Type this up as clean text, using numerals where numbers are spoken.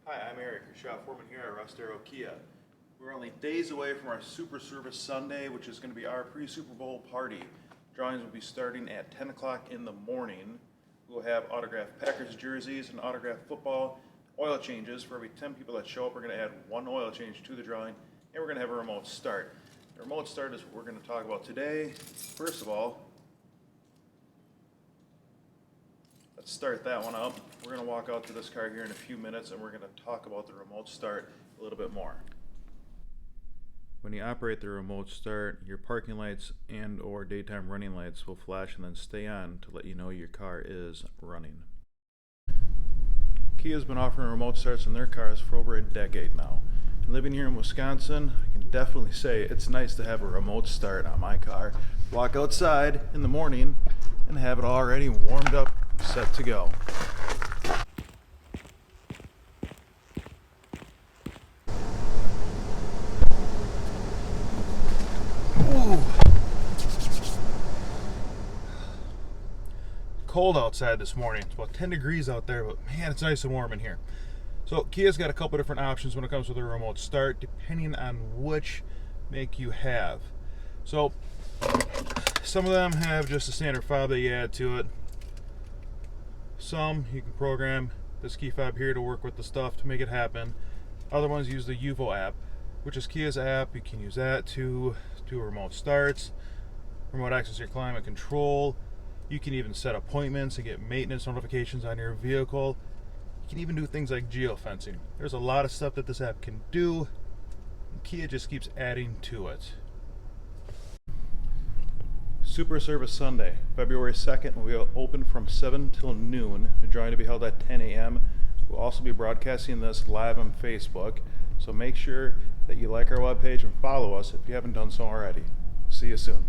Hi, I'm Erik, your shop foreman here at Russ Darrow Kia. We're only days away from our Super Service Sunday, which is going to be our pre-Super Bowl party. Drawings will be starting at 10 o'clock in the morning. We'll have autographed Packers jerseys and autographed football, oil changes. For every 10 people that show up, we're going to add one oil change to the drawing, and we're going to have a remote start. The remote start is what we're going to talk about today. First of all, let's start that one up. We're going to walk out to this car here in a few minutes and we're going to talk about the remote start a little bit more. When you operate the remote start, your parking lights and or daytime running lights will flash and then stay on to let you know your car is running. Kia's been offering remote starts on their cars for over a decade now. And living here in Wisconsin, I can definitely say it's nice to have a remote start on my car. Walk outside in the morning and have it already warmed up and set to go. Ooh. Cold outside this morning. It's about 10 degrees out there, but man, it's nice and warm in here. So Kia's got a couple different options when it comes to the remote start, depending on which make you have. So some of them have just a standard fob that you add to it. Some you can program this key fob here to work with the stuff to make it happen. Other ones use the UVO app, which is Kia's app. You can use that to do remote starts, remote access your climate control. You can even set appointments and get maintenance notifications on your vehicle. You can even do things like geofencing. There's a lot of stuff that this app can do, and Kia just keeps adding to it. Super Service Sunday, February 2nd, we will open from 7 till noon. The drawing to be held at 10 a.m. We'll also be broadcasting this live on Facebook, so make sure that you like our webpage and follow us if you haven't done so already. See you soon.